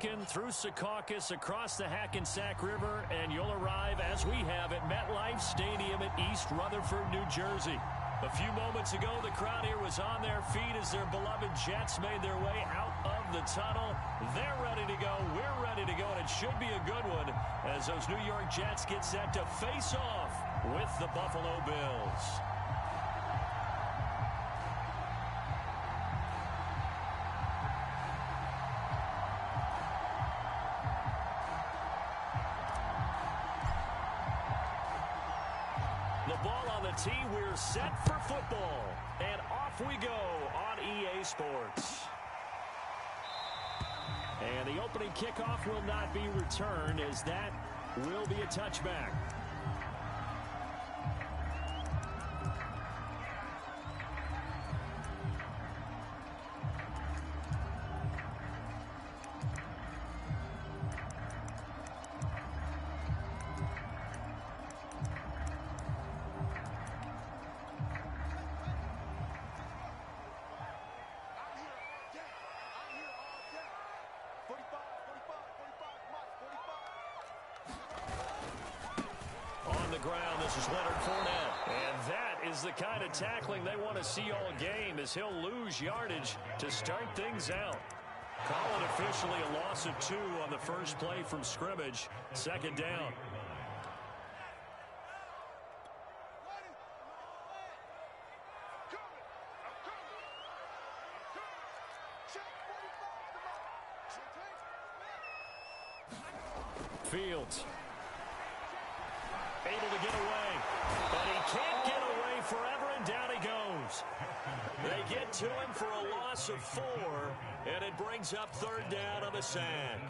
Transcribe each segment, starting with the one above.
Lincoln, through Secaucus, across the Hackensack River, and you'll arrive, as we have, at MetLife Stadium at East Rutherford, New Jersey. A few moments ago, the crowd here was on their feet as their beloved Jets made their way out of the tunnel. They're ready to go. We're ready to go, and it should be a good one as those New York Jets get set to face off with the Buffalo Bills. The ball on the tee. We're set for football. And off we go on EA Sports. And the opening kickoff will not be returned, as that will be a touchback. Ground. This is Leonard Fournette. And that is the kind of tackling they want to see all game, as he'll lose yardage to start things out. Call it officially a loss of 2 on the first play from scrimmage. Second down. Fields. Able to get away, but he can't get away forever, and down he goes. They get to him for a loss of 4, and it brings up third down on the sack.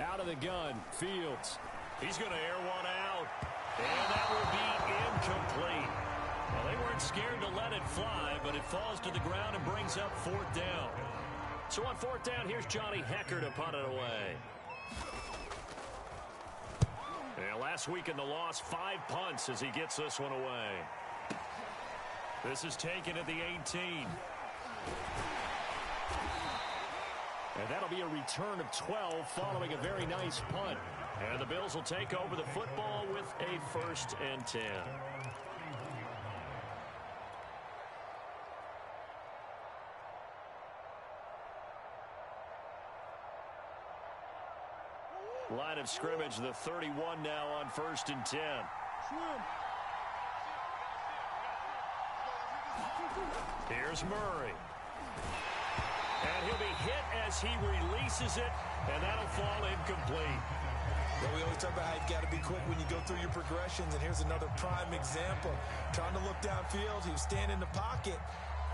Out of the gun, Fields. He's going to air one out, and that will be incomplete. Well, they weren't scared to let it fly, but it falls to the ground and brings up fourth down. So on fourth down, here's Johnny Hecker to punt it away. And last week in the loss, 5 punts as he gets this one away. This is taken at the 18. And that'll be a return of 12 following a very nice punt. And the Bills will take over the football with a 1st and 10. Line of scrimmage, the 31 now on 1st and 10. Here's Murray. And he'll be hit as he releases it, and that'll fall incomplete. Well, we always talk about how you've got to be quick when you go through your progressions, and here's another prime example. Trying to look downfield, he was standing in the pocket,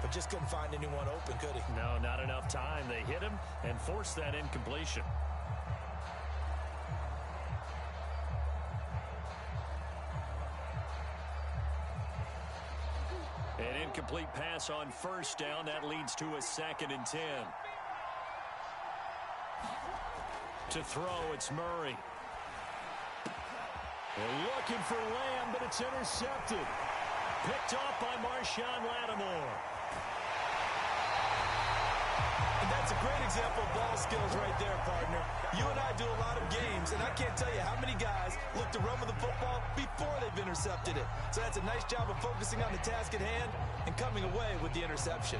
but just couldn't find anyone open, could he? No, not enough time. They hit him and forced that incompletion. An incomplete pass on first down. That leads to a 2nd and 10. To throw, it's Murray. They're looking for Lamb, but it's intercepted. Picked off by Marshawn Lattimore. And that's a great example of ball skills right there, partner. You and I do a lot of games, and I can't tell you how many guys look to run with the football before they've intercepted it. So that's a nice job of focusing on the task at hand and coming away with the interception.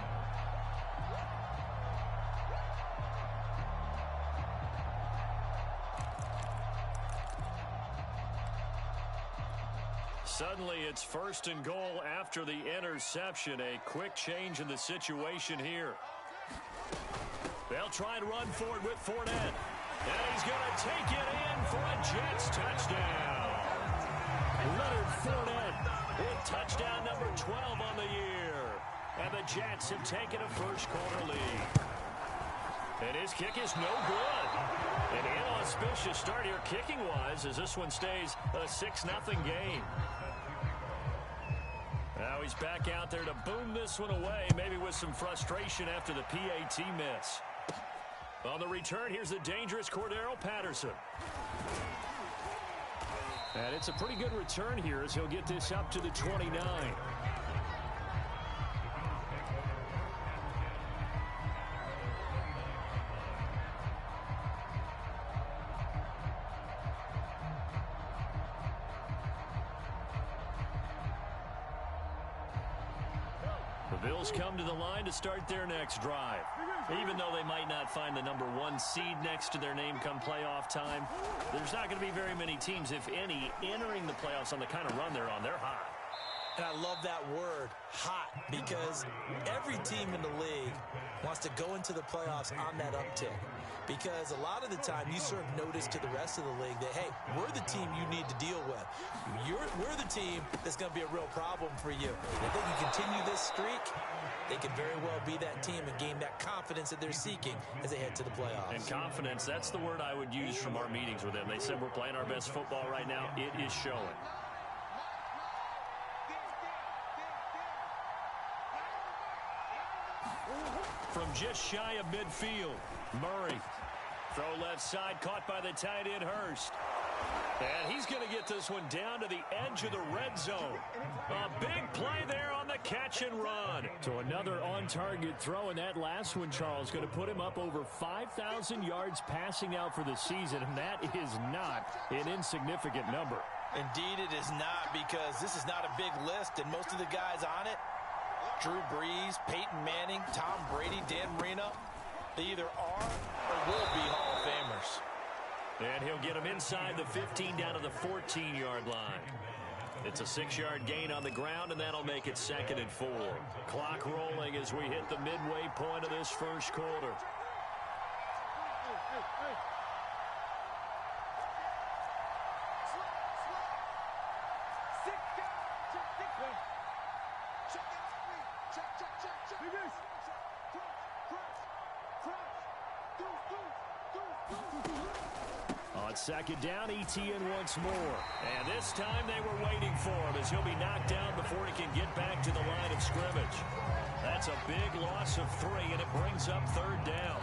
Suddenly, it's 1st and goal after the interception. A quick change in the situation here. They'll try and run forward with Fournette. And he's going to take it in for a Jets touchdown. Leonard Fournette with touchdown number 12 on the year. And the Jets have taken a first-quarter lead. And his kick is no good. An inauspicious start here kicking-wise as this one stays a 6-0 game. back out there to boom this one away, maybe with some frustration after the PAT miss. On the return, here's the dangerous Cordero Patterson. And it's a pretty good return here as he'll get this up to the 29. The Bills come to the line to start their next drive. Even though they might not find the #1 seed next to their name come playoff time, there's not going to be very many teams, if any, entering the playoffs on the kind of run they're on. They're hot. And I love that word, hot, because every team in the league wants to go into the playoffs on that uptick. Because a lot of the time you serve notice to the rest of the league that, hey, we're the team you need to deal with. We're the team that's going to be a real problem for you. If they can continue this streak, they could very well be that team and gain that confidence that they're seeking as they head to the playoffs. And confidence, that's the word I would use from our meetings with them. They said we're playing our best football right now. It is showing. From just shy of midfield, Murray. Throw left side, caught by the tight end, Hurst. And he's going to get this one down to the edge of the red zone. A big play there on the catch and run. So another on-target throw, and that last one, Charles, going to put him up over 5,000 yards passing out for the season, and that is not an insignificant number. Indeed it is not, because this is not a big list, and most of the guys on it, Drew Brees, Peyton Manning, Tom Brady, Dan Marino, they either are or will be Hall of Famers. And he'll get him inside the 15 down to the 14-yard line. It's a 6-yard gain on the ground, and that'll make it 2nd and 4. Clock rolling as we hit the midway point of this first quarter. On 2nd down, ETN once more. And this time they were waiting for him as he'll be knocked down before he can get back to the line of scrimmage. That's a big loss of 3, and it brings up 3rd down.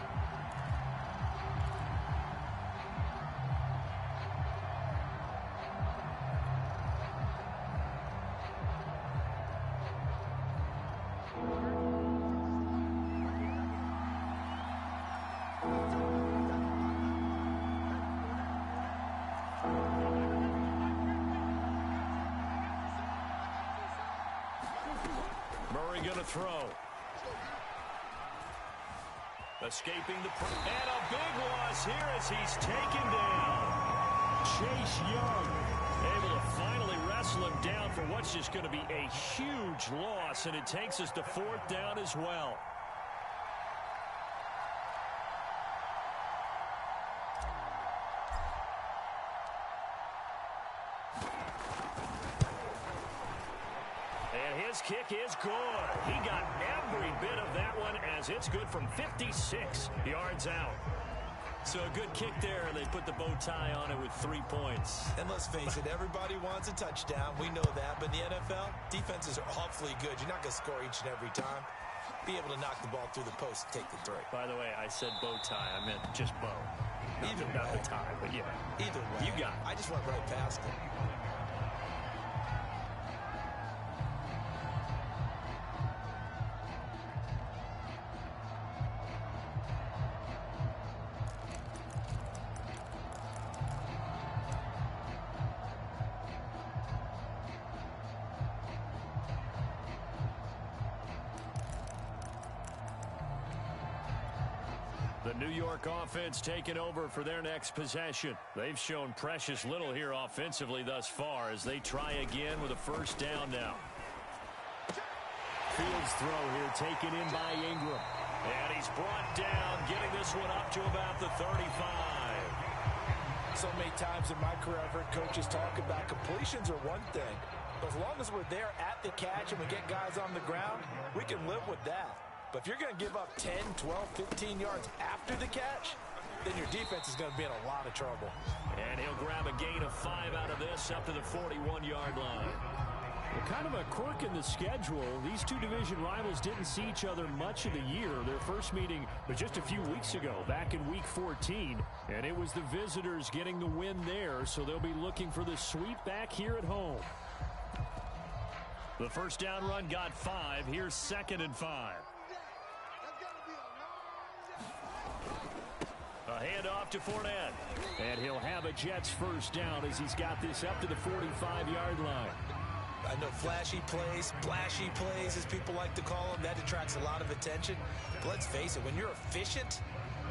Murray going to throw. Escaping the and a big loss here as he's taken down. Chase Young able to finally wrestle him down for what's just going to be a huge loss, and it takes us to 4th down as well. His kick is good. He got every bit of that one as it's good from 56 yards out. So a good kick there. They put the bow tie on it with 3 points. And let's face it, everybody wants a touchdown. We know that. But in the NFL, defenses are awfully good. You're not going to score each and every time. Be able to knock the ball through the post and take the 3. By the way, I said bow tie. I meant just bow. Not the tie, but yeah. Either way. You got it. I just went right past it. The New York offense taking over for their next possession. They've shown precious little here offensively thus far as they try again with a 1st down now. Fields throw here taken in by Ingram. And he's brought down, getting this one up to about the 35. So many times in my career, I've heard coaches talk about completions are one thing. But as long as we're there at the catch and we get guys on the ground, we can live with that. But if you're going to give up 10, 12, 15 yards after the catch, then your defense is going to be in a lot of trouble. And he'll grab a gain of 5 out of this up to the 41-yard line. kind of a quirk in the schedule. These two division rivals didn't see each other much of the year. Their first meeting was just a few weeks ago, back in Week 14. And it was the visitors getting the win there, so they'll be looking for the sweep back here at home. The first down run got 5. Here's 2nd and 5. A handoff to Fournette. And he'll have a Jets first down as he's got this up to the 45-yard line. I know flashy plays, splashy plays, as people like to call them, that attracts a lot of attention. But let's face it, when you're efficient,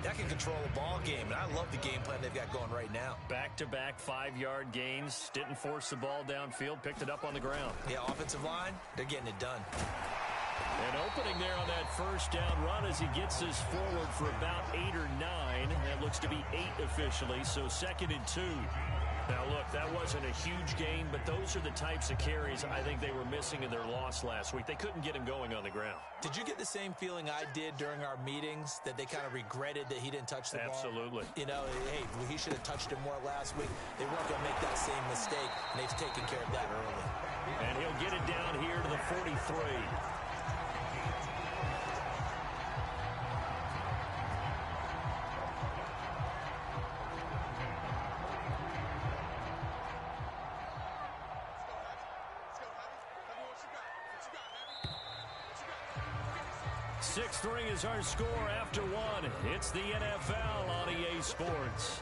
that can control a ball game. And I love the game plan they've got going right now. Back-to-back 5-yard gains. Didn't force the ball downfield. Picked it up on the ground. Yeah, offensive line, they're getting it done. An opening there on that first down run as he gets this forward for about 8 or 9. That looks to be 8 officially, so 2nd and 2. Now, look, that wasn't a huge gain, but those are the types of carries I think they were missing in their loss last week. They couldn't get him going on the ground. Did you get the same feeling I did during our meetings, that they kind of regretted that he didn't touch the ball? Absolutely. You know, hey, he should have touched it more last week. They weren't going to make that same mistake, and they've taken care of that early. And he'll get it down here to the 43. Sixth ring is our score after 1. It's the NFL on EA Sports.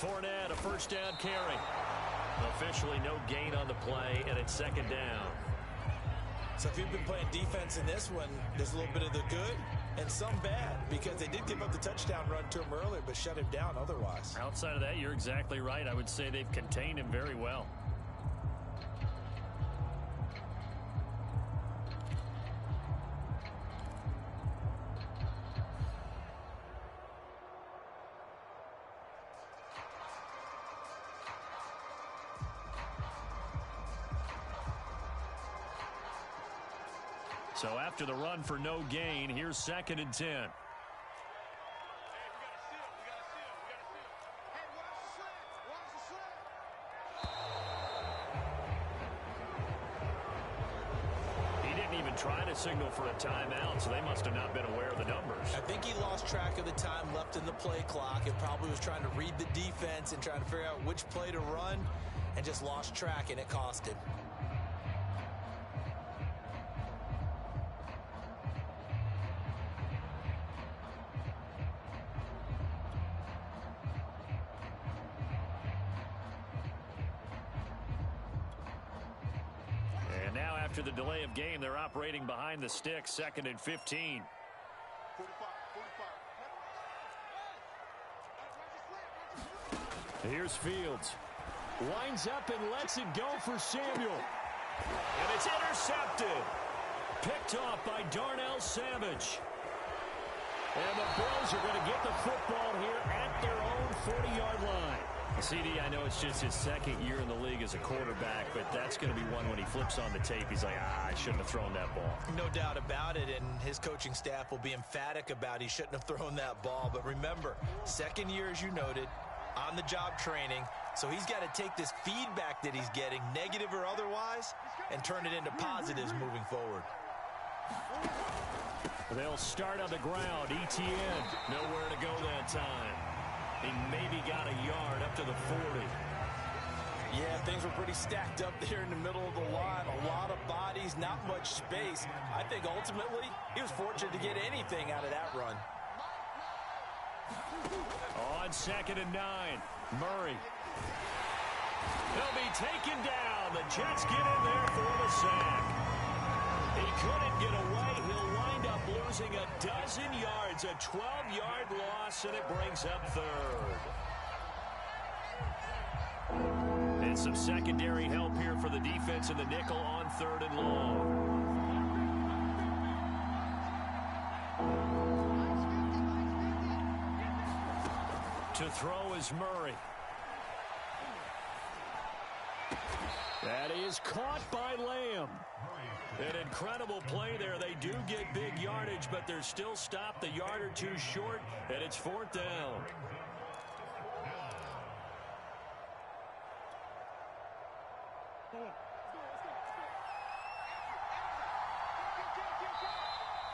Fournette, a first down carry. Officially no gain on the play, and it's 2nd down. So if you've been playing defense in this one, there's a little bit of the good and some bad, because they did give up the touchdown run to him earlier, but shut him down otherwise. Outside of that, you're exactly right. I would say they've contained him very well. So after the run for no gain, here's 2nd and 10. He didn't even try to signal for a timeout, so they must have not been aware of the numbers. I think he lost track of the time left in the play clock and probably was trying to read the defense and trying to figure out which play to run, and just lost track, and it cost him. After the delay of game, they're operating behind the sticks, 2nd and 15. Here's Fields. Winds up and lets it go for Samuel. And it's intercepted. Picked off by Darnell Savage. And the Bills are going to get the football here at their own 40-yard line. CD, I know it's just his 2nd year in the league as a quarterback, but that's going to be one when he flips on the tape, he's like, I shouldn't have thrown that ball. No doubt about it, and his coaching staff will be emphatic about he shouldn't have thrown that ball. But remember, 2nd year, as you noted, on-the-job training, so he's got to take this feedback that he's getting, negative or otherwise, and turn it into positives moving forward. They'll start on the ground. Etienne, nowhere to go that time. He maybe got a yard up to the 40. Yeah, things were pretty stacked up there in the middle of the line. A lot of bodies, not much space. I think ultimately he was fortunate to get anything out of that run. On 2nd and 9, Murray. He'll be taken down. The Jets get in there for the sack. He couldn't get away. He'll wind up losing a dozen yards, a 12-yard loss, and it brings up 3rd. It's some secondary help here for the defense in the nickel on 3rd and long. To throw is Murray. That is caught by Lamb. An incredible play there. They do get big yardage, but they're still stopped a yard or two short, and it's 4th down.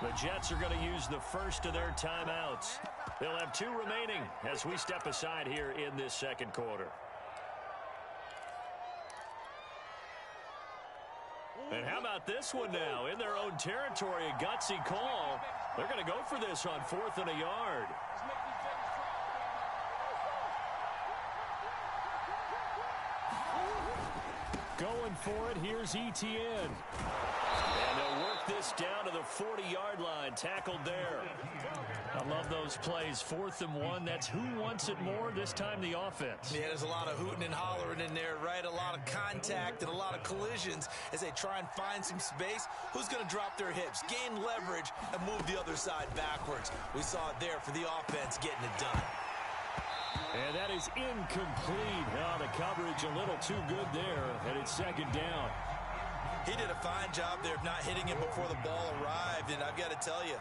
The Jets are going to use the first of their timeouts. They'll have 2 remaining as we step aside here in this second quarter. And how about this one now? In their own territory, a gutsy call. They're going to go for this on 4th and a yard. Going for it, here's Etienne. And they'll work this down to the 40-yard line, tackled there. I love those plays. 4th and 1, that's who wants it more, this time the offense. Yeah, there's a lot of hooting and hollering in there, right? A lot of contact and a lot of collisions as they try and find some space. Who's going to drop their hips, gain leverage, and move the other side backwards? We saw it there for the offense getting it done. And that is incomplete. Oh, the coverage a little too good there, and it's 2nd down. He did a fine job there of not hitting him before the ball arrived, and I've got to tell you,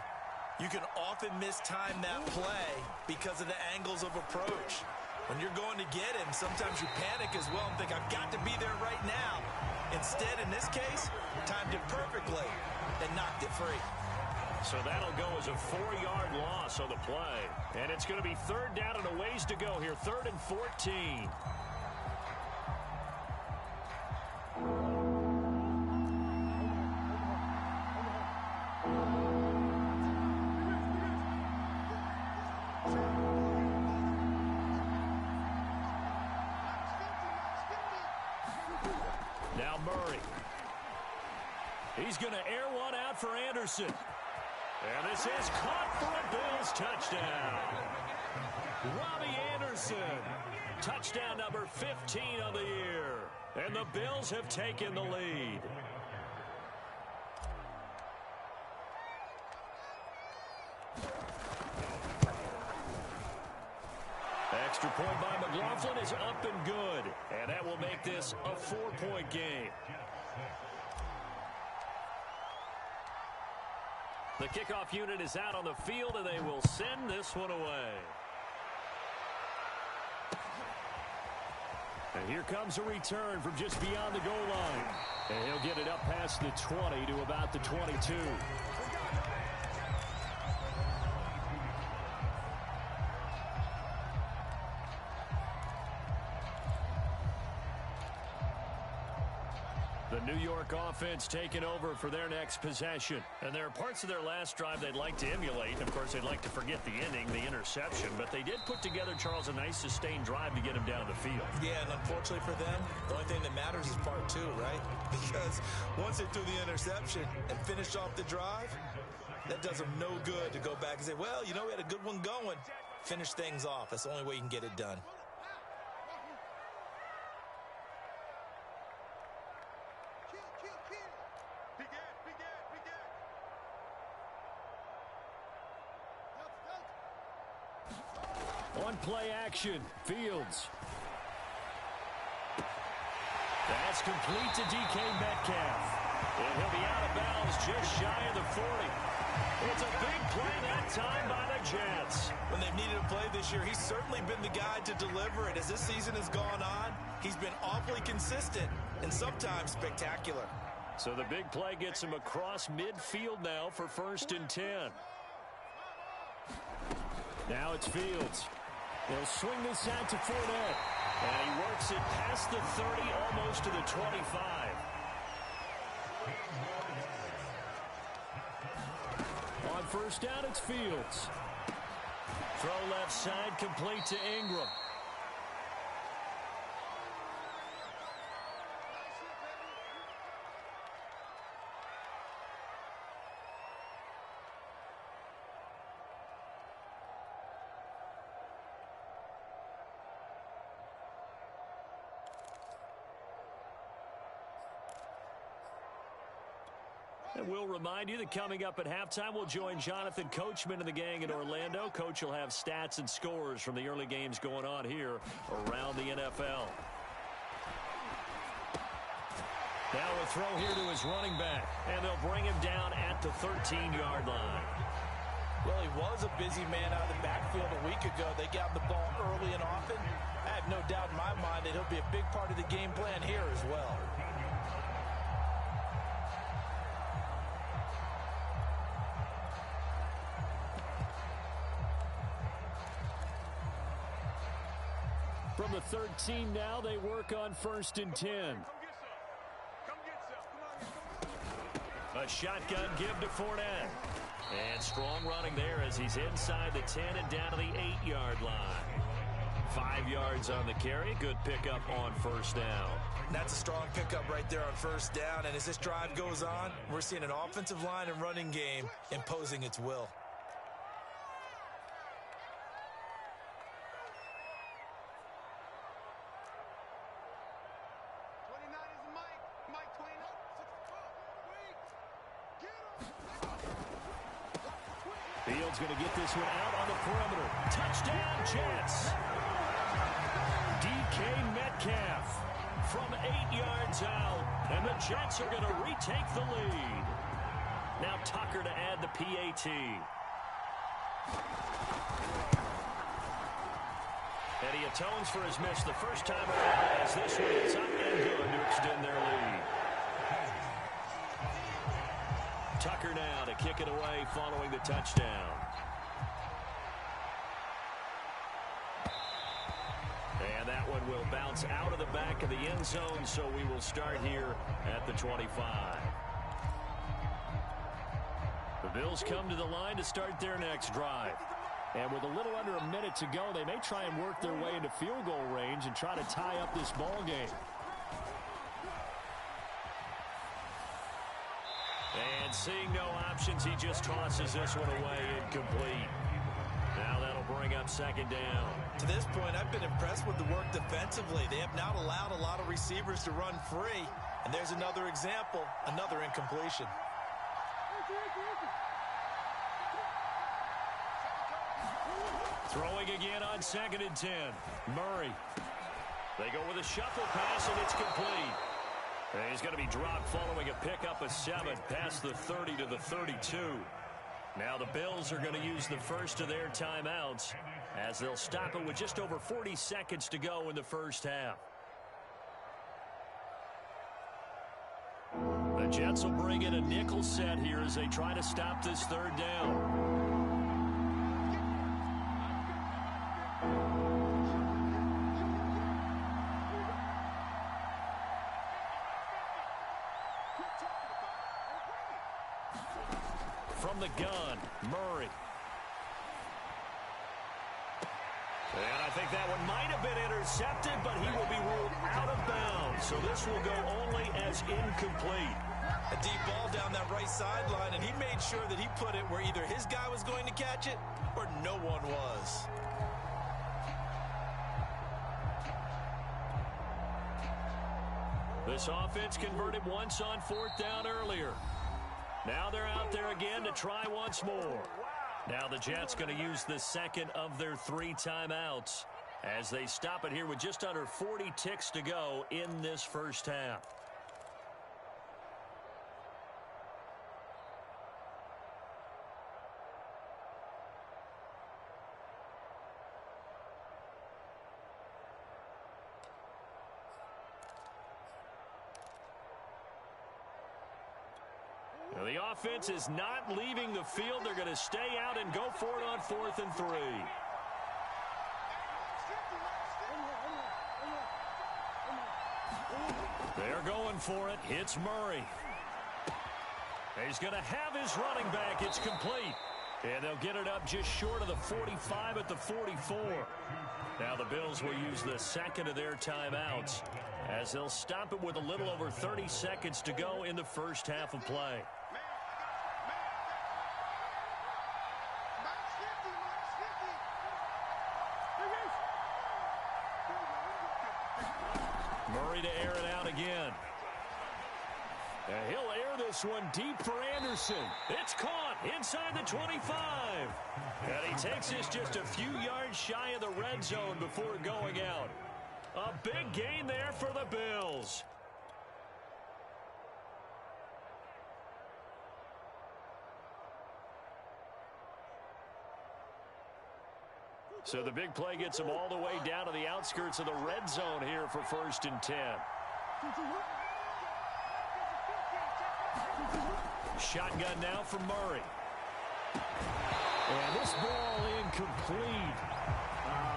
you can often mistime that play because of the angles of approach. When you're going to get him, sometimes you panic as well and think, I've got to be there right now. Instead, in this case, timed it perfectly and knocked it free. So that'll go as a 4-yard loss on the play. And it's going to be 3rd down and a ways to go here. 3rd and 14. Now Murray. He's going to air one out for Anderson. And this is caught for a Bills touchdown. Robbie Anderson. Touchdown number 15 of the year. And the Bills have taken the lead. Extra point by McLaughlin is up and good. And that will make this a 4-point game. The kickoff unit is out on the field, and they will send this one away. And here comes a return from just beyond the goal line. And he'll get it up past the 20 to about the 22. The New York offense taking over for their next possession. And there are parts of their last drive they'd like to emulate. Of course, they'd like to forget the ending, the interception. But they did put together, Charles, a nice sustained drive to get him down the field. Yeah, and unfortunately for them, the only thing that matters is part 2, right? Because once they threw the interception and finished off the drive, that does them no good to go back and say, well, you know, we had a good one going. Finish things off. That's the only way you can get it done. On play action, Fields. That's complete to DK Metcalf. And he'll be out of bounds just shy of the 40. It's a big play that time by the Jets. When they've needed a play this year, he's certainly been the guy to deliver it. As this season has gone on, he's been awfully consistent and sometimes spectacular. So the big play gets him across midfield now for 1st and 10. Now it's Fields. They'll swing this out to Fournette. And he works it past the 30, almost to the 25. On 1st down, it's Fields. Throw left side, complete to Ingram. And we'll remind you that coming up at halftime, we'll join Jonathan Coachman and the gang in Orlando. Coach will have stats and scores from the early games going on here around the NFL. Now a throw here to his running back, and they'll bring him down at the 13-yard line. Well, he was a busy man out of the backfield a week ago. They got the ball early and often. I have no doubt in my mind that he'll be a big part of the game plan here as well. From the 13 now, they work on 1st and 10. A shotgun give to Fournette. And strong running there as he's inside the 10 and down to the 8-yard line. 5 yards on the carry. Good pickup on 1st down. That's a strong pickup right there on 1st down. And as this drive goes on, we're seeing an offensive line and running game imposing its will. Fields going to get this one out on the perimeter. Touchdown, Jets. DK Metcalf from 8 yards out. And the Jets are going to retake the lead. Now Tucker to add the PAT. And he atones for his miss the first time around as this one is up and good to extend their lead. Tucker now to kick it away following the touchdown. And that one will bounce out of the back of the end zone, so we will start here at the 25. The Bills come to the line to start their next drive. And with a little under a minute to go, they may try and work their way into field goal range and try to tie up this ball game. And seeing no options, he just tosses this one away incomplete. Now that'll bring up 2nd down. To this point, I've been impressed with the work defensively. They have not allowed a lot of receivers to run free. And there's another example, another incompletion. Throwing again on 2nd and 10. Murray. They go with a shuffle pass, and it's complete. And he's going to be dropped following a pickup of 7 past the 30 to the 32. Now the Bills are going to use the first of their timeouts as they'll stop it with just over 40 seconds to go in the first half. The Jets will bring in a nickel set here as they try to stop this 3rd down. From the gun, Murray. And I think that one might have been intercepted, but he will be ruled out of bounds. So this will go only as incomplete. A deep ball down that right sideline, and he made sure that he put it where either his guy was going to catch it or no one was. This offense converted once on 4th down earlier. Now they're out there again to try once more. Now the Jets going to use the 2nd of their 3 timeouts as they stop it here with just under 40 ticks to go in this first half. The offense is not leaving the field. They're going to stay out and go for it on 4th and 3. They're going for it. It's Murray. He's going to have his running back. It's complete. And they'll get it up just short of the 45 at the 44. Now the Bills will use the 2nd of their timeouts as they'll stop it with a little over 30 seconds to go in the first half of play. Murray to air it out again. And he'll air throw this one deep for Anderson. It's caught inside the 25. And he takes this just a few yards shy of the red zone before going out. A big gain there for the Bills. So the big play gets them all the way down to the outskirts of the red zone here for 1st and 10. Shotgun now for Murray. And this ball incomplete.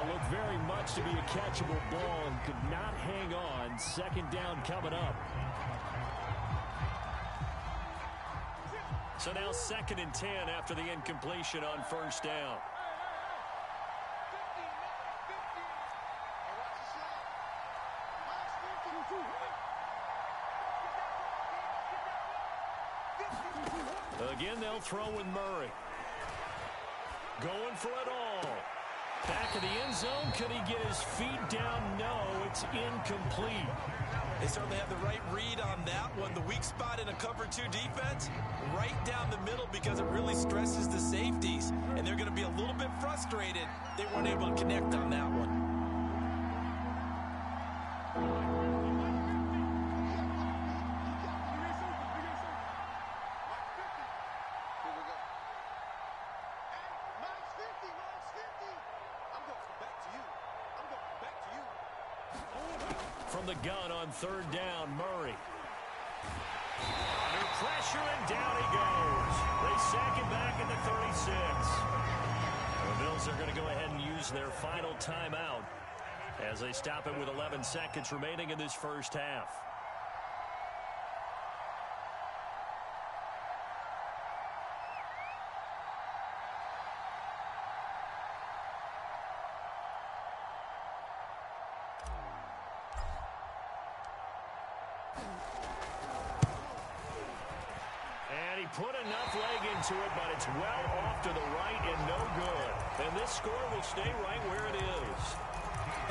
Looked very much to be a catchable ball and could not hang on. 2nd down coming up. So now 2nd and 10 after the incompletion on 1st down. Again, they'll throw with Murray. Going for it all. Back of the end zone. Could he get his feet down? No, it's incomplete. They certainly have the right read on that one. The weak spot in a cover 2 defense, right down the middle because it really stresses the safeties. And they're going to be a little bit frustrated they weren't able to connect on that one. From the gun on 3rd down, Murray. Under pressure, and down he goes. They sack him back at the 36. The Bills are going to go ahead and use their final timeout as they stop it with 11 seconds remaining in this 1st half. Put enough leg into it, but it's well off to the right and no good. And this score will stay right where it is.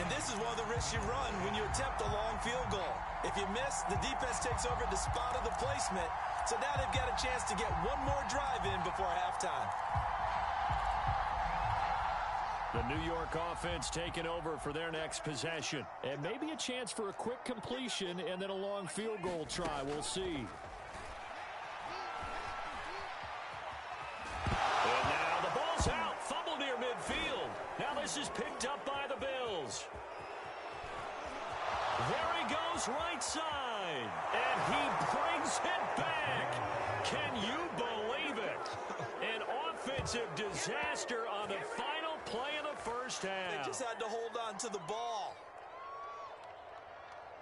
And this is one of the risks you run when you attempt a long field goal. If you miss, the defense takes over the spot of the placement. So now they've got a chance to get one more drive in before halftime. The New York offense taking over for their next possession. And maybe a chance for a quick completion and then a long field goal try. We'll see. This is picked up by the Bills. There he goes right side. And he brings it back. Can you believe it? An offensive disaster on the final play of the 1st half. They just had to hold on to the ball.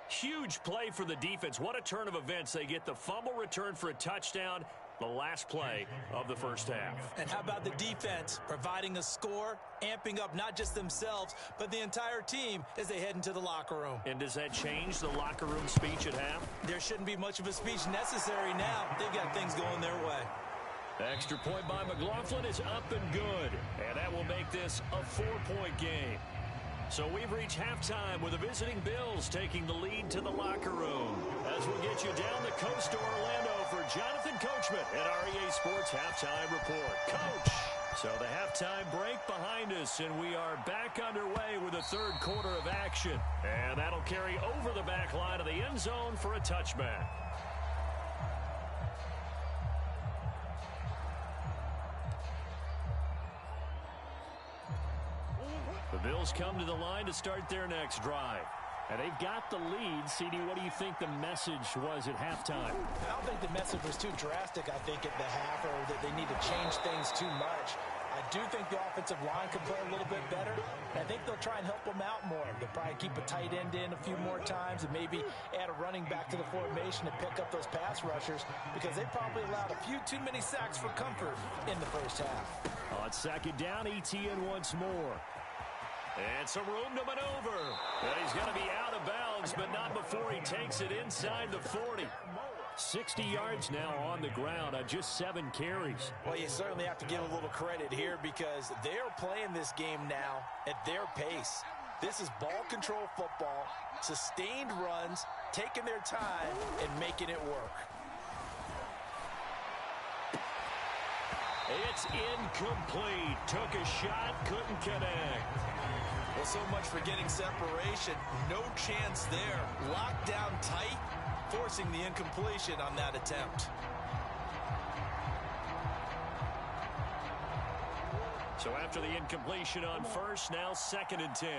Huge play for the defense. What a turn of events. They get the fumble return for a touchdown. The last play of the 1st half. And how about the defense providing a score, amping up not just themselves, but the entire team as they head into the locker room. And does that change the locker room speech at half? There shouldn't be much of a speech necessary now. They've got things going their way. Extra point by McLaughlin is up and good. And that will make this a 4-point game. So we've reached halftime with the visiting Bills taking the lead to the locker room. As we'll get you down the coast to Orlando for Jonathan Coachman at our EA Sports Halftime Report. Coach! So the halftime break behind us, and we are back underway with the 3rd quarter of action. And that'll carry over the back line of the end zone for a touchback. The Bills come to the line to start their next drive. And they've got the lead. CD, what do you think the message was at halftime? I don't think the message was too drastic, I think, at the half, or that they need to change things too much. I do think the offensive line could play a little bit better. And I think they'll try and help them out more. They'll probably keep a tight end in a few more times and maybe add a running back to the formation to pick up those pass rushers, because they probably allowed a few too many sacks for comfort in the 1st half. On 2nd down, ETN once more. And some room to maneuver. And he's going to be out of bounds, but not before he takes it inside the 40. 60 yards now on the ground on just 7 carries. Well, you certainly have to give a little credit here because they're playing this game now at their pace. This is ball control football, sustained runs, taking their time, and making it work. It's incomplete. Took a shot, couldn't connect. Well, so much for getting separation. No chance there. Locked down tight, forcing the incompletion on that attempt. So after the incompletion on first, now 2nd and 10.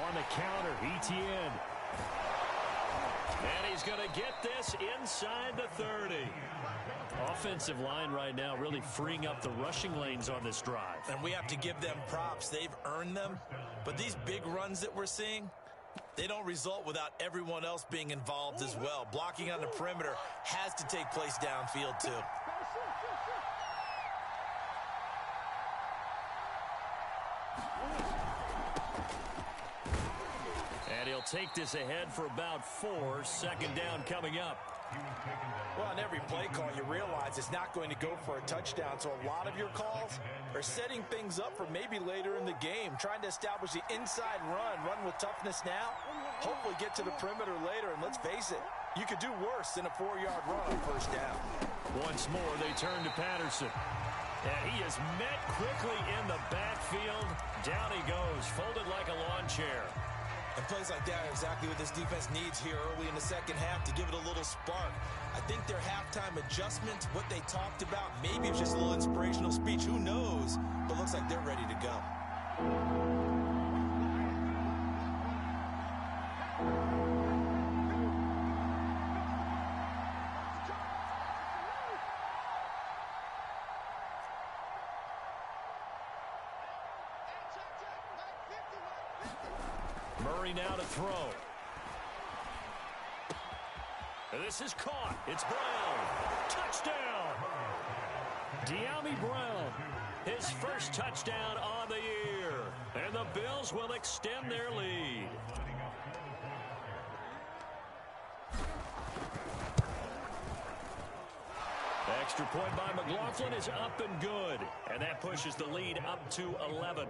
On the counter, Etienne. And he's going to get this inside the 30. Offensive line right now really freeing up the rushing lanes on this drive. And we have to give them props. They've earned them. But these big runs that we're seeing, they don't result without everyone else being involved as well. Blocking on the perimeter has to take place downfield too. And he'll take this ahead for about 4. 2nd down coming up. Well, on every play call, you realize it's not going to go for a touchdown. So a lot of your calls are setting things up for maybe later in the game, trying to establish the inside run with toughness now, hopefully get to the perimeter later. And let's face it, you could do worse than a 4-yard run on 1st down. Once more, they turn to Patterson. And he is met quickly in the backfield. Down he goes, folded like a lawn chair. And plays like that are exactly what this defense needs here early in the 2nd half to give it a little spark. I think their halftime adjustment, what they talked about, maybe it was just a little inspirational speech. Who knows? But looks like they're ready to go. Murray now to throw. This is caught. It's Brown. Touchdown. De'Ami Brown, his first touchdown on the year. And the Bills will extend their lead. Extra point by McLaughlin is up and good. And that pushes the lead up to 11.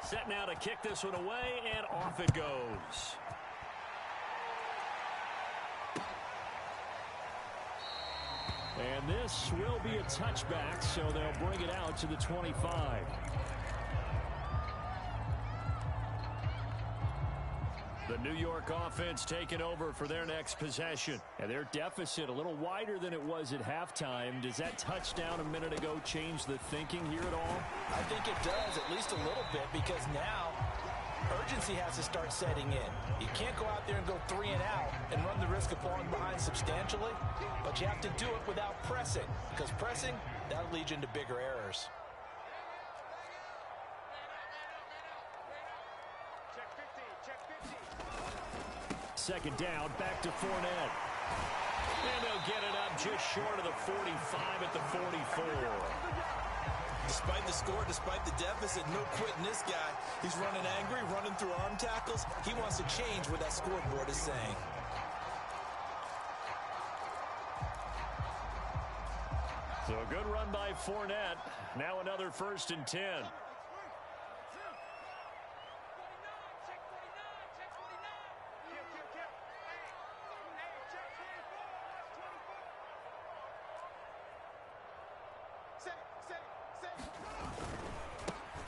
Set now to kick this one away, and off it goes. And this will be a touchback, so they'll bring it out to the 25. The New York offense taking over for their next possession. And their deficit a little wider than it was at halftime. Does that touchdown a minute ago change the thinking here at all? I think it does, at least a little bit, because now urgency has to start setting in. You can't go out there and go 3 and out and run the risk of falling behind substantially, but you have to do it without pressing, because pressing, that'll lead you into bigger errors. Second down, back to Fournette. And they'll get it up just short of the 45 at the 44. Despite the score, despite the deficit, no quitting this guy. He's running angry, running through arm tackles. He wants to change what that scoreboard is saying. So a good run by Fournette. Now another 1st and 10.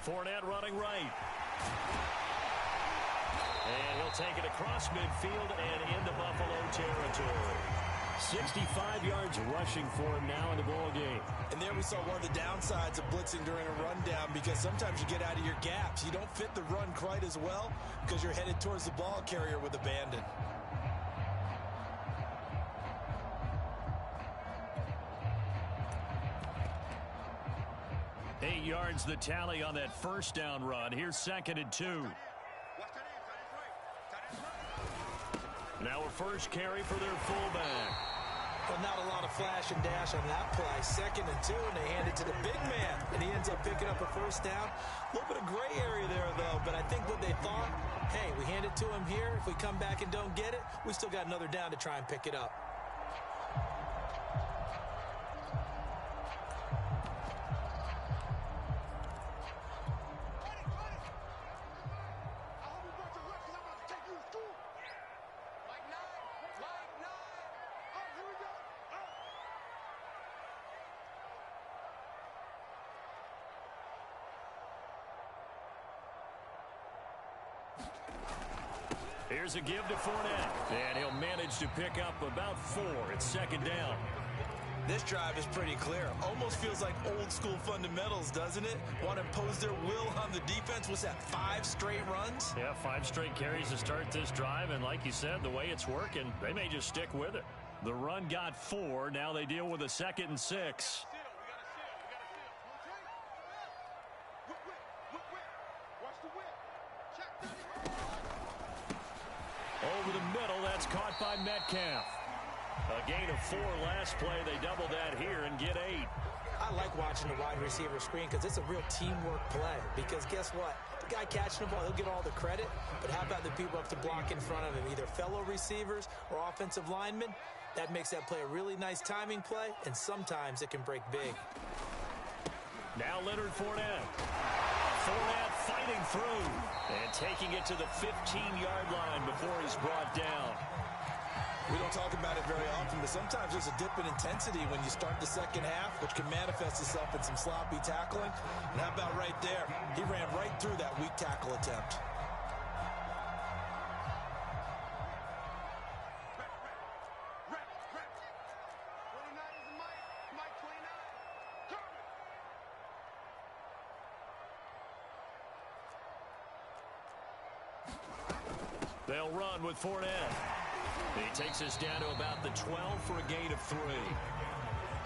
Fournette running right. And he'll take it across midfield and into Buffalo territory. 65 yards rushing for him now in the ball game. And there we saw one of the downsides of blitzing during a rundown, because sometimes you get out of your gaps. You don't fit the run quite as well because you're headed towards the ball carrier with abandon. Eight yards the tally on that 1st down run. Here's 2nd and 2. Now a first carry for their fullback. Well, not a lot of flash and dash on that play. 2nd and 2, and they hand it to the big man, and he ends up picking up a 1st down. A little bit of gray area there, though, but I think what they thought, hey, we hand it to him here. If we come back and don't get it, we still got another down to try and pick it up. Here's a give to Fournette. And he'll manage to pick up about 4. It's second down. This drive is pretty clear. Almost feels like old school fundamentals, doesn't it? Want to impose their will on the defense. What's that, 5 straight runs? Yeah, 5 straight carries to start this drive. And like you said, the way it's working, they may just stick with it. The run got 4. Now they deal with a 2nd and 6. Over the middle, that's caught by Metcalf. A gain of 4 last play. They double that here and get 8. I like watching the wide receiver screen because it's a real teamwork play. Because guess what? The guy catching the ball, he'll get all the credit. But how about the people up to block in front of him? Either fellow receivers or offensive linemen. That makes that play a really nice timing play. And sometimes it can break big. Now Leonard Fournette. Fournette fighting through and taking it to the 15-yard line before he's brought down. We don't talk about it very often, but sometimes there's a dip in intensity when you start the second half, which can manifest itself in some sloppy tackling. And how about right there? He ran right through that weak tackle attempt. They'll run with Fournette. He takes us down to about the 12 for a gain of 3.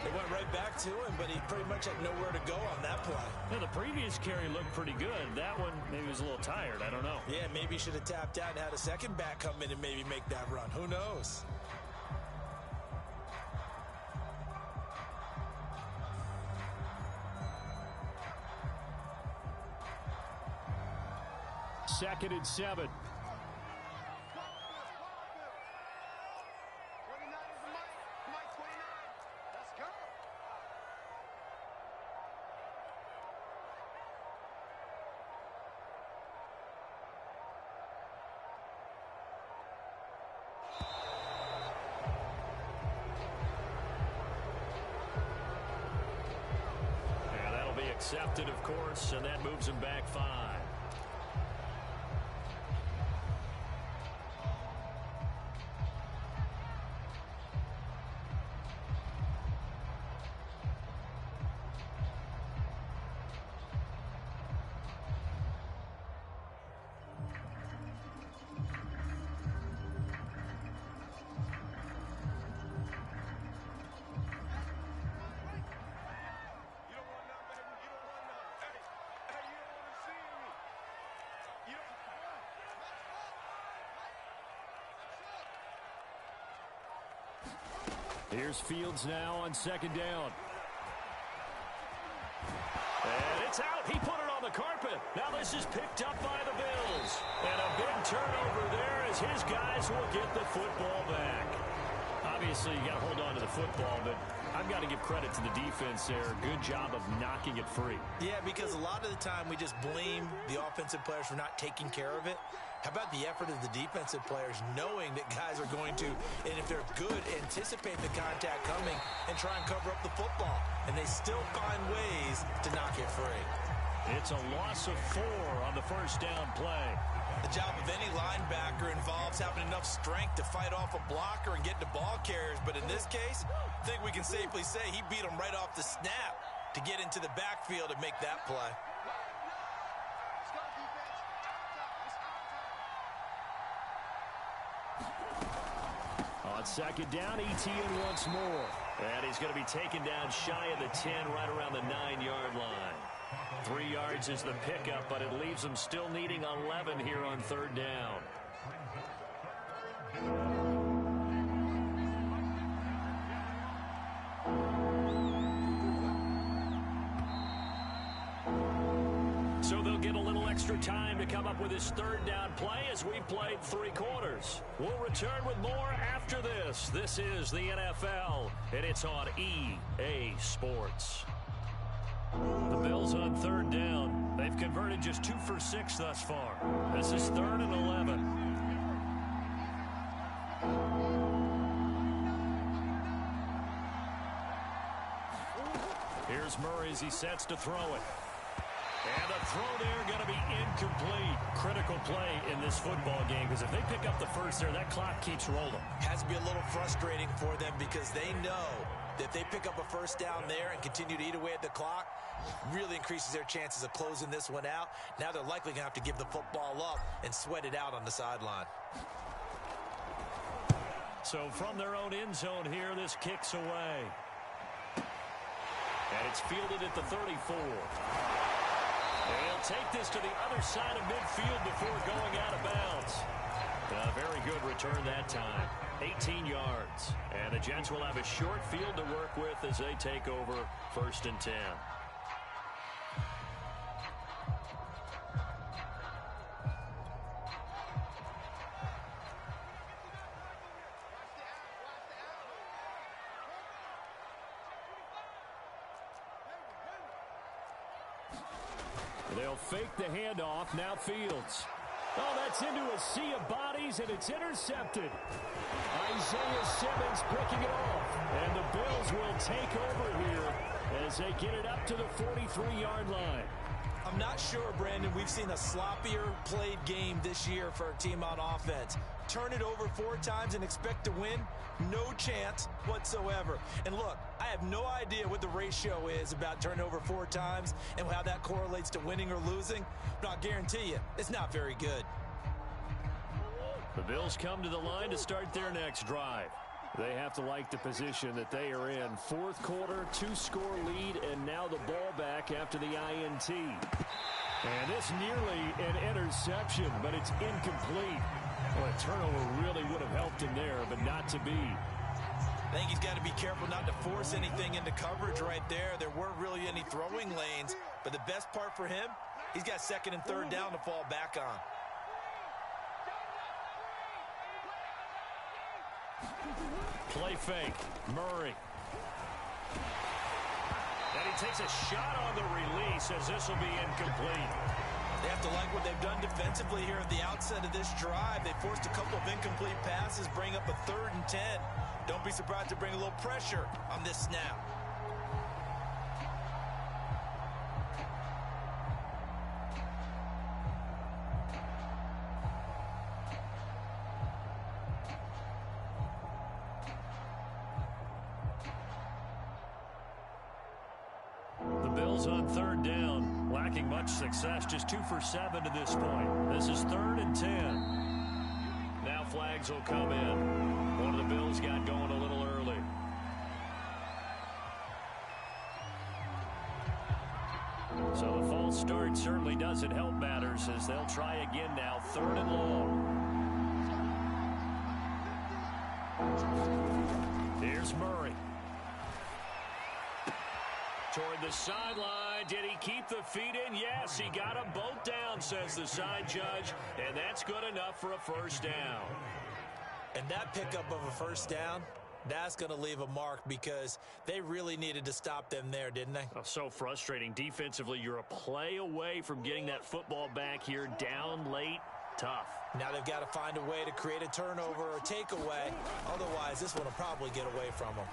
They went right back to him, but he pretty much had nowhere to go on that play. Yeah, the previous carry looked pretty good. That one, maybe was a little tired. I don't know. Yeah, maybe he should have tapped out and had a second back come in and maybe make that run. Who knows? Second and 7. Accepted, of course, and that moves him back 5. Here's Fields now on second down. And it's out. He put it on the carpet. Now this is picked up by the Bills. And a big turnover there as his guys will get the football back. Obviously, you got to hold on to the football, but I've got to give credit to the defense there. Good job of knocking it free. Yeah, because a lot of the time we just blame the offensive players for not taking care of it. How about the effort of the defensive players knowing that guys are going to, and if they're good, anticipate the contact coming and try and cover up the football. And they still find ways to knock it free. It's a loss of 4 on the first down play. The job of any linebacker involves having enough strength to fight off a blocker and get to ball carriers. But in this case, I think we can safely say he beat him right off the snap to get into the backfield and make that play. On second down, ETN once more. And he's going to be taken down shy of the 10, right around the 9-yard line. 3 yards is the pickup, but it leaves them still needing 11 here on third down. So they'll get a little extra time to come up with his third down play as we played 3 quarters. We'll return with more after this. This is the NFL, and it's on EA Sports. The Bills on third down. They've converted just 2 for 6 thus far. This is 3rd and 11. Here's Murray as he sets to throw it. And the throw there going to be incomplete. Critical play in this football game, because if they pick up the first there, that clock keeps rolling. Has to be a little frustrating for them because they know that if they pick up a first down there and continue to eat away at the clock, really increases their chances of closing this one out. Now they're likely going to have to give the football up and sweat it out on the sideline. So from their own end zone here, this kicks away. And it's fielded at the 34. They'll take this to the other side of midfield before going out of bounds. A very good return that time. 18 yards. And the Jets will have a short field to work with as they take over 1st and 10. They'll fake the handoff. Now Fields. Oh, that's into a sea of bodies, and it's intercepted. Isaiah Simmons picking it off. And the Bills will take over here as they get it up to the 43-yard line. I'm not sure, Brandon, we've seen a sloppier played game this year for a team on offense. Turn it over 4 times and expect to win? No chance whatsoever. And look, I have no idea what the ratio is about turning over 4 times and how that correlates to winning or losing, but I'll guarantee you, it's not very good. The Bills come to the line to start their next drive. They have to like the position that they are in. 4th quarter, 2-score lead, and now the ball back after the INT. And this nearly an interception, but it's incomplete. Well, a turnover really would have helped him there, but not to be. I think he's got to be careful not to force anything into coverage right there. There weren't really any throwing lanes, but the best part for him, he's got 2nd and 3rd down to fall back on. Play fake. Murray. And he takes a shot on the release as this will be incomplete. They have to like what they've done defensively here at the outset of this drive. They forced a couple of incomplete passes, bring up a 3rd and 10. Don't be surprised to bring a little pressure on this snap. On 3rd down, lacking much success, just 2 for 7 to this point. This is 3rd and 10. Now flags will come in. One of the Bills got going a little early. So the false start certainly doesn't help matters as they'll try again now. 3rd and long. Here's Murray. Toward the sideline. Did he keep the feet in? Yes, he got them both down, says the side judge, and that's good enough for a 1st down. And that pickup of a 1st down, that's going to leave a mark because they really needed to stop them there, didn't they? Oh, so frustrating. Defensively, you're a play away from getting that football back here down late. Tough. Now they've got to find a way to create a turnover or takeaway. Otherwise, this one will probably get away from them.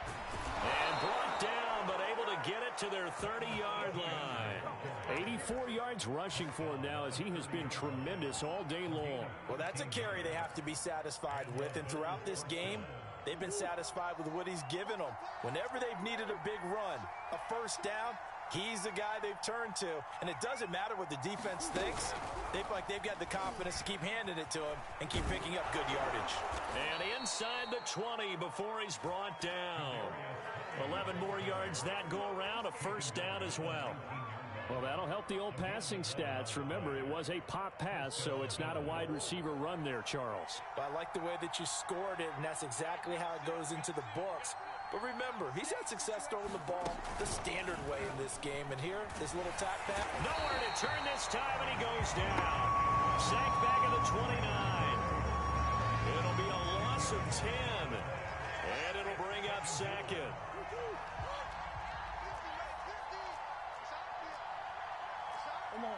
And brought down, but able to get it to their 30-yard line. 84 yards rushing for him now as he has been tremendous all day long. Well, that's a carry they have to be satisfied with. And throughout this game, they've been satisfied with what he's given them. Whenever they've needed a big run, a 1st down, he's the guy they've turned to. And it doesn't matter what the defense thinks. They feel like they've got the confidence to keep handing it to him and keep picking up good yardage. And inside the 20 before he's brought down. 11 more yards that go around, a 1st down as well. Well, that'll help the old passing stats. Remember, it was a pop pass, so it's not a wide receiver run there, Charles. But I like the way that you scored it, and that's exactly how it goes into the books. But remember, he's had success throwing the ball the standard way in this game. And here, this little tap pass. Nowhere to turn this time, and he goes down. Sacked back at the 29. It'll be a loss of 10. And it'll bring up 2nd. Come on.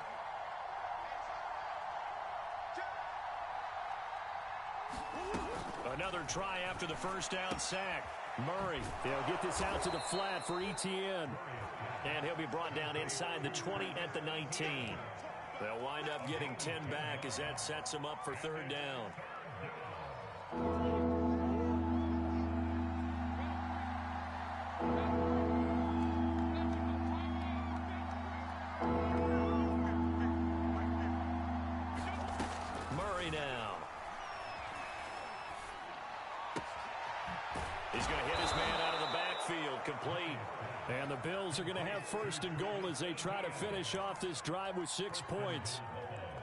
Another try after the 1st down sack. Murray, he'll get this out to the flat for Etienne. And he'll be brought down inside the 20 at the 19. They'll wind up getting 10 back as that sets them up for third down. Murray now. He's going to hit his man out of the backfield, complete. And the Bills are going to have first and goal as they try to finish off this drive with 6 points.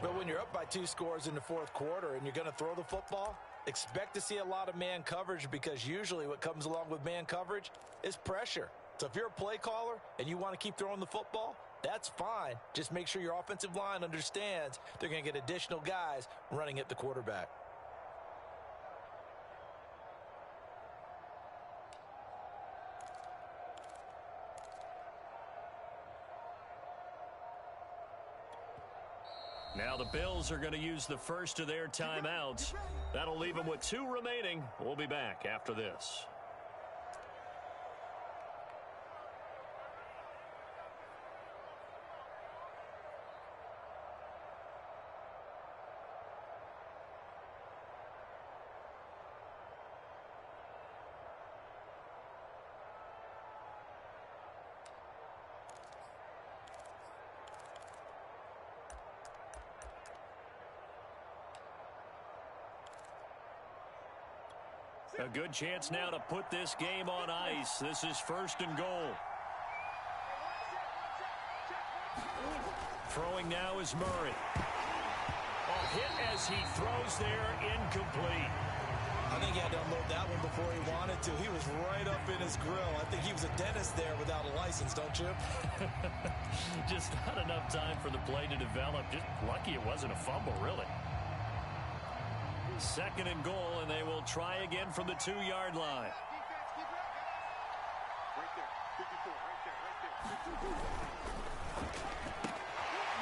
But when you're up by 2 scores in the fourth quarter and you're going to throw the football, expect to see a lot of man coverage, because usually what comes along with man coverage is pressure. So if you're a play caller and you want to keep throwing the football, that's fine. Just make sure your offensive line understands they're going to get additional guys running at the quarterback. Now the Bills are going to use the first of their timeouts. That'll leave them with 2 remaining. We'll be back after this. A good chance now to put this game on ice. This is first and goal. Throwing now is Murray. Hit as he throws there, incomplete. I think he had to unload that one before he wanted to. He was right up in his grill. I think he was a dentist there without a license, don't you? Just not enough time for the play to develop. Just lucky it wasn't a fumble, really. Second and goal, and they will try again from the 2-yard line.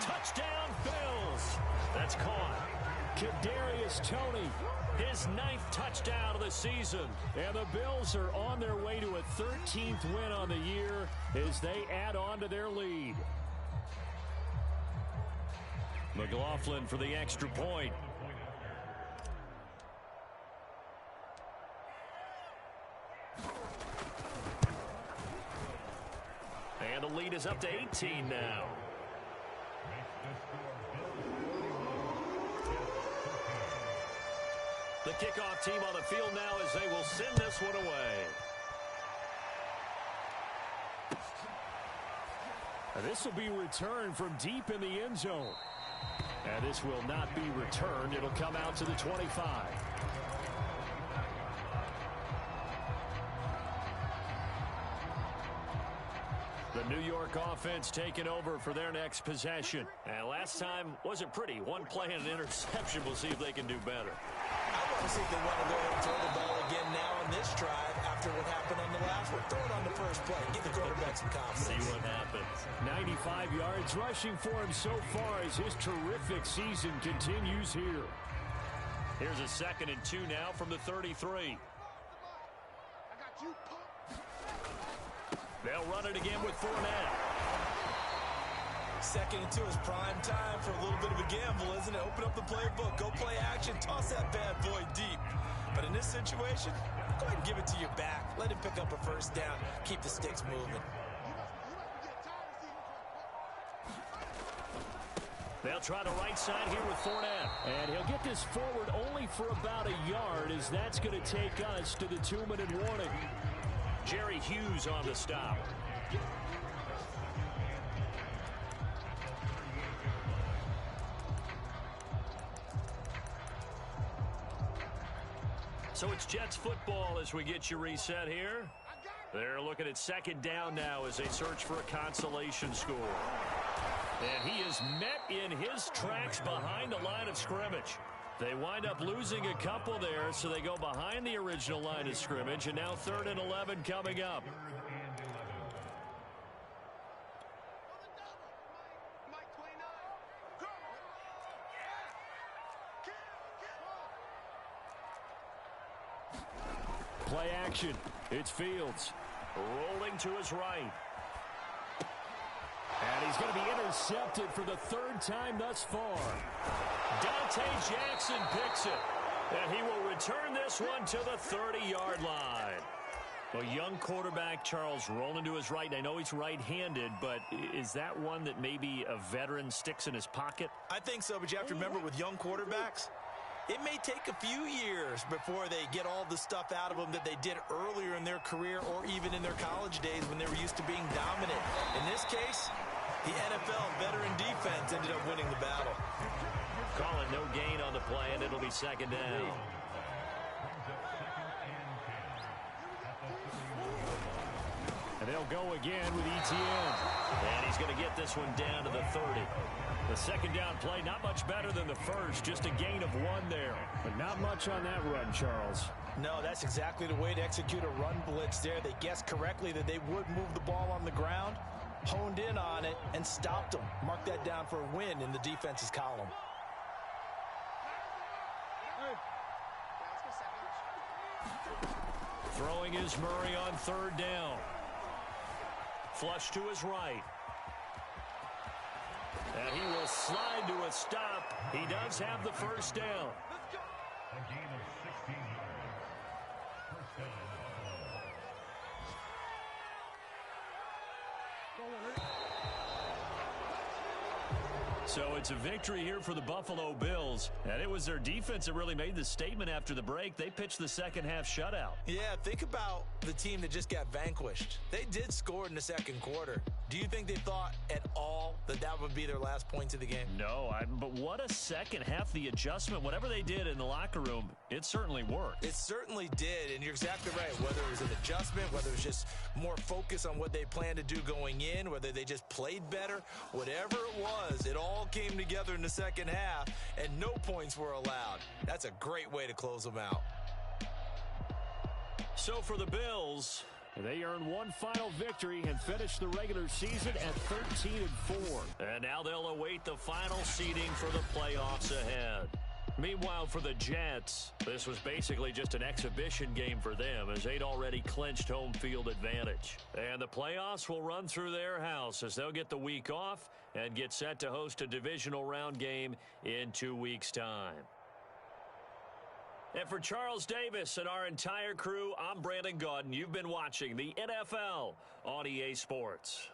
Touchdown, Bills. That's caught. Kadarius Toney, his 9th touchdown of the season. And the Bills are on their way to a 13th win on the year as they add on to their lead. McLaughlin for the extra point. And the lead is up to 18 now. The kickoff team on the field now as they will send this one away. And this will be returned from deep in the end zone. And this will not be returned. It'll come out to the 25. The New York offense taking over for their next possession. And last time wasn't pretty. One play and an interception. We'll see if they can do better. I want to see if they want to go ahead and throw the ball again now on this drive after what happened on the last one. Throw it on the first play. Give the quarterback some confidence. See what happens. 95 yards rushing for him so far as his terrific season continues here. Here's a 2nd and 2 now from the 33. They'll run it again with Fournette. 2nd and 2 is prime time for a little bit of a gamble, isn't it? Open up the playbook, go play action, toss that bad boy deep. But in this situation, go ahead and give it to your back. Let him pick up a first down. Keep the sticks moving. They'll try the right side here with Fournette. And he'll get this forward only for about a yard, as that's going to take us to the 2-minute warning. Jerry Hughes on the stop. So it's Jets football as we get you reset here. They're looking at 2nd down now as they search for a consolation score. And he is met in his tracks behind the line of scrimmage. They wind up losing a couple there, so they go behind the original line of scrimmage, and now 3rd and 11 coming up. Play action. It's Fields rolling to his right. And he's going to be intercepted for the third time thus far. Dante Jackson picks it. And he will return this one to the 30-yard line. A young quarterback, Charles, rolling to his right. I know he's right-handed, but is that one that maybe a veteran sticks in his pocket? I think so, but you have to remember with young quarterbacks, it may take a few years before they get all the stuff out of them that they did earlier in their career or even in their college days when they were used to being dominant. In this case, the NFL veteran defense ended up winning the battle. Calling no gain on the play, and it'll be second down. And they'll go again with ETN. And he's going to get this one down to the 30. The second down play, not much better than the first, just a gain of 1 there. But not much on that run, Charles. No, that's exactly the way to execute a run blitz there. They guessed correctly that they would move the ball on the ground, honed in on it, and stopped them. Mark that down for a win in the defense's column. Throwing is Murray on third down. Flush to his right. And he will slide to a stop. He does have the first down. A gain of 16 yards. First down. So it's a victory here for the Buffalo Bills. And it was their defense that really made the statement after the break. They pitched the second half shutout. Yeah, think about the team that just got vanquished. They did score in the second quarter. Do you think they thought at all that that would be their last points of the game? No, but what a second half. The adjustment, whatever they did in the locker room, it certainly worked. It certainly did, and you're exactly right. Whether it was an adjustment, whether it was just more focus on what they planned to do going in, whether they just played better, whatever it was, it all came together in the second half, and no points were allowed. That's a great way to close them out. So for the Bills, they earn one final victory and finish the regular season at 13-4. And now they'll await the final seeding for the playoffs ahead. Meanwhile, for the Jets, this was basically just an exhibition game for them as they'd already clinched home field advantage. And the playoffs will run through their house as they'll get the week off and get set to host a divisional round game in 2 weeks' time. And for Charles Davis and our entire crew, I'm Brandon Gaudin. You've been watching the NFL on EA Sports.